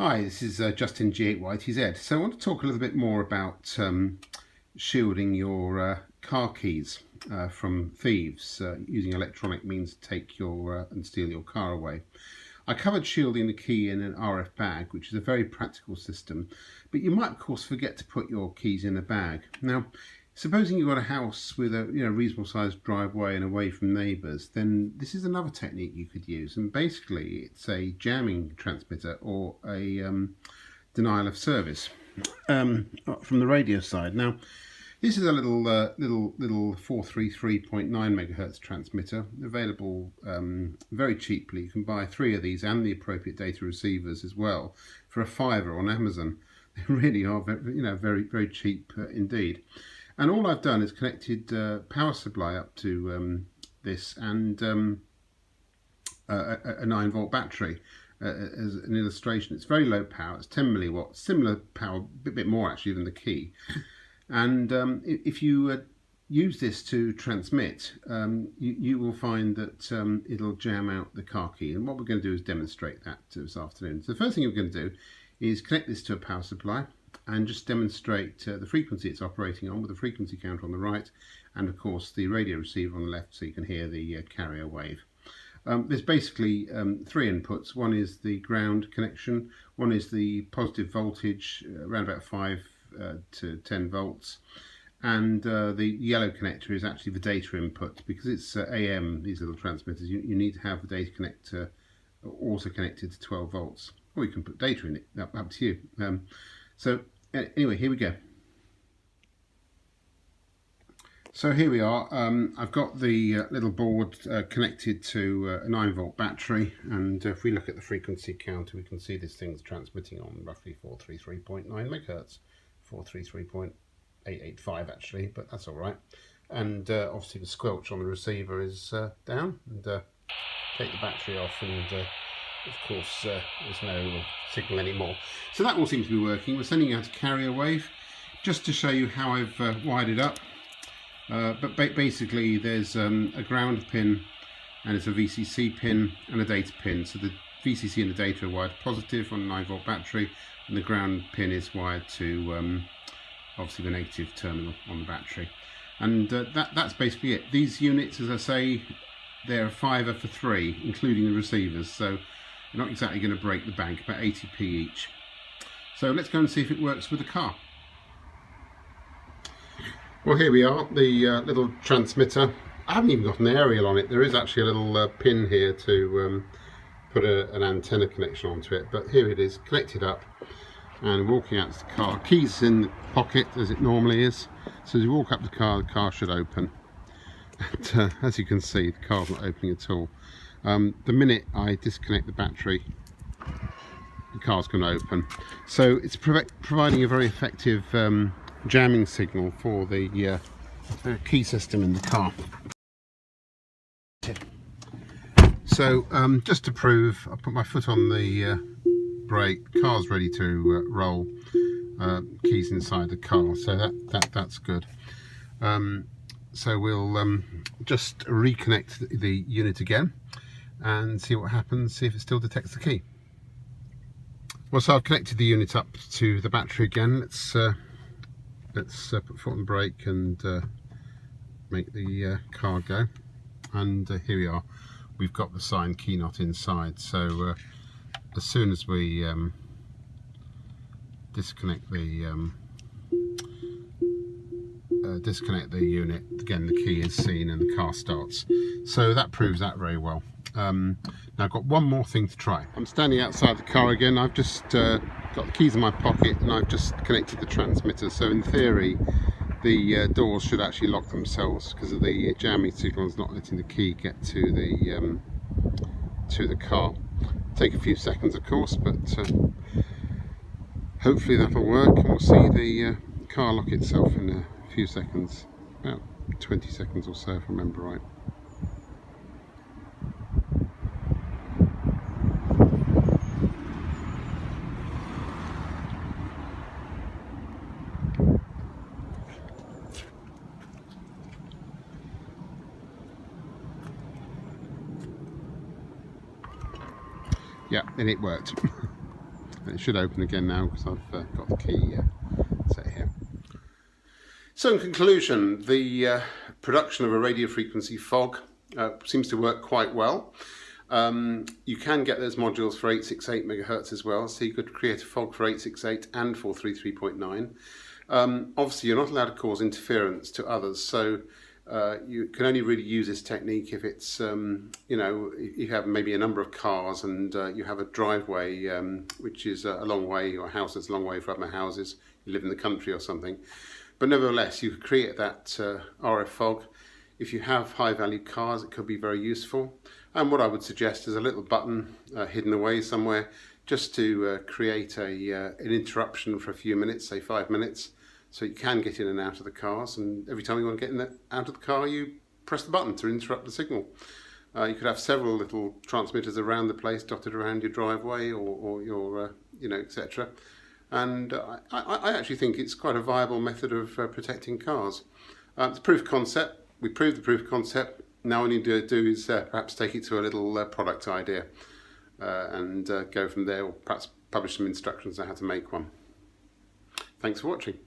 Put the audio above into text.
Hi, this is Justin G8YTZ. So I want to talk a little bit more about shielding your car keys from thieves using electronic means to take your and steal your car away. I covered shielding the key in an RF bag, which is a very practical system, but you might of course forget to put your keys in a bag. Now, supposing you've got a house with a reasonable sized driveway and away from neighbours, then this is another technique you could use, and basically it's a jamming transmitter or a denial of service from the radio side. Now, this is a little 433.9 megahertz transmitter, available very cheaply. You can buy 3 of these and the appropriate data receivers as well for £5 on Amazon. They really are very cheap indeed. And all I've done is connected power supply up to this and a 9-volt battery as an illustration. It's very low power, it's 10 milliwatts, similar power, a bit more actually than the key. And if you use this to transmit, you will find that it'll jam out the car key. And what we're going to do is demonstrate that this afternoon. So the first thing we're going to do is connect this to a power supply and just demonstrate the frequency it's operating on with the frequency counter on the right, and of course the radio receiver on the left, so you can hear the carrier wave. There's basically 3 inputs. One is the ground connection, one is the positive voltage around about 5 to 10 volts, and the yellow connector is actually the data input. Because it's AM, these little transmitters, you need to have the data connector also connected to 12 volts, or you can put data in it, up to you. So anyway, here we go. So here we are. I've got the little board connected to a 9-volt battery, and if we look at the frequency counter, we can see this thing's transmitting on roughly 433.9 megahertz, 433.885 actually, but that's all right. And obviously the squelch on the receiver is down, and take the battery off, and of course there's no signal anymore. So that all seems to be working. We're sending out a carrier wave just to show you how I've wired it up. But basically there's a ground pin, and it's a VCC pin and a data pin. So the VCC and the data are wired positive on a 9-volt battery, and the ground pin is wired to obviously the negative terminal on the battery. And that's basically it. These units, as I say, they're a £5 for 3, including the receivers. So they're not exactly going to break the bank, about 80p each. So let's go and see if it works with the car. Well, here we are, the little transmitter. I haven't even got an aerial on it. There is actually a little pin here to put an antenna connection onto it, but here it is, connected up and walking out to the car. Keys in the pocket as it normally is, so as you walk up the car should open. And as you can see, the car's not opening at all. The minute I disconnect the battery, the car's going to open. So it's providing a very effective jamming signal for the key system in the car. So just to prove, I put my foot on the brake, car's ready to roll, keys inside the car, so that's good. So we'll just reconnect the unit again and see what happens, see if it still detects the key. Well, so I've connected the unit up to the battery again. Let's put foot on the brake and make the car go. And here we are. We've got the signed key knot inside. So as soon as we disconnect the unit, again the key is seen and the car starts. So that proves that very well. Now I've got one more thing to try. I'm standing outside the car again. I've just got the keys in my pocket and I've just connected the transmitter. So in theory the doors should actually lock themselves because of the jamming signal is not letting the key get to the car. Take a few seconds of course, but hopefully that'll work, and we'll see the car lock itself in a few seconds, about 20 seconds or so if I remember right. Yeah, and it worked. And it should open again now because I've got the key set here. So in conclusion, the production of a radio frequency fog seems to work quite well. You can get those modules for 868 megahertz as well, so you could create a fog for 868 and for 433.9. Obviously you're not allowed to cause interference to others, so you can only really use this technique if it's, you know, you have maybe a number of cars and you have a driveway which is a long way, or a house that's a long way from other houses, you live in the country or something. But nevertheless, you could create that RF fog. If you have high value cars, it could be very useful. And what I would suggest is a little button hidden away somewhere, just to create an interruption for a few minutes, say 5 minutes, so you can get in and out of the cars, and every time you want to get in and out of the car, you press the button to interrupt the signal. You could have several little transmitters around the place, dotted around your driveway or your, you know, etc. And I actually think it's quite a viable method of protecting cars. It's a proof of concept. We proved the proof of concept. Now all we need to do is perhaps take it to a little product idea and go from there, or perhaps publish some instructions on how to make one. Thanks for watching.